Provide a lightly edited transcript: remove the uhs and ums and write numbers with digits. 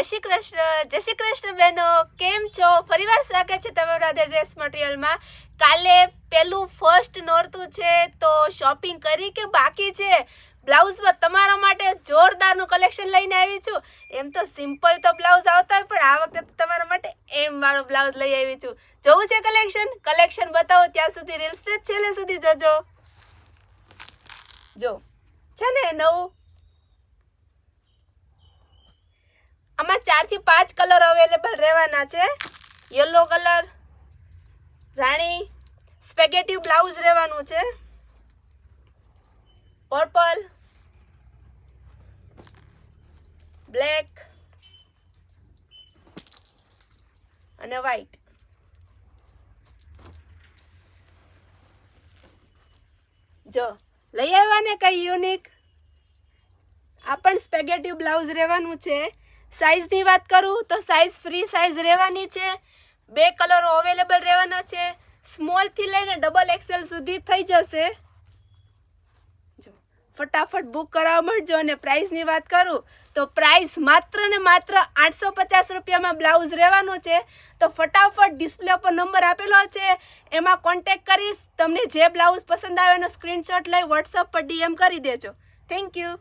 જય શ્રી કૃષ્ણ બહેનો, કેમ છો? ફરીવાર સ્વાગત છે તમારા ડ્રેસ મટીરિયલમાં. કાલે પેલું ફર્સ્ટ નોરતું છે તો શોપિંગ કરી કે બાકી છે? બ્લાઉઝમાં તમારા માટે જોરદારનું કલેક્શન લઈને આવી છું. એમ તો સિમ્પલ તો બ્લાઉઝ આવતા હોય પણ આ વખતે તમારા માટે એમ વાળો બ્લાઉઝ લઈ આવી છું. જોવું છે કલેક્શન બતાવો ત્યાં સુધી રીલ્સને છેલ્લે સુધી જોજો. જો છે ને નવું, આમાં 4 થી 5 કલર અવેલેબલ રહેવાના છે. યલો કલર, રાણી, સ્પેગેટી બ્લાઉઝ રહેવાનું છે, પર્પલ, બ્લેક અને વ્હાઈટ. જો લઈ આવ્યા ને કઈ યુનિક. આ પણ સ્પેગેટી બ્લાઉઝ રહેવાનું છે. સાઇઝની વાત કરું તો સાઇઝ ફ્રી સાઇઝ રહેવાની છે. 2 કલરો અવેલેબલ રહેવાના છે. સ્મોલથી લઈને ડબલ એક્સેલ સુધી થઈ જશે. જો ફટાફટ બુક કરાવવા મળજો. અને પ્રાઇસની વાત કરું તો પ્રાઇસ માત્ર ને માત્ર 850 રૂપિયામાં બ્લાઉઝ રહેવાનું છે. તો ફટાફટ ડિસ્પ્લે પર નંબર આપેલો છે, એમાં કોન્ટેક્ટ કરીશ. તમને જે બ્લાઉઝ પસંદ આવે એનો સ્ક્રીનશોટ લઈ વોટ્સઅપ પર DM કરી દેજો. Thank you.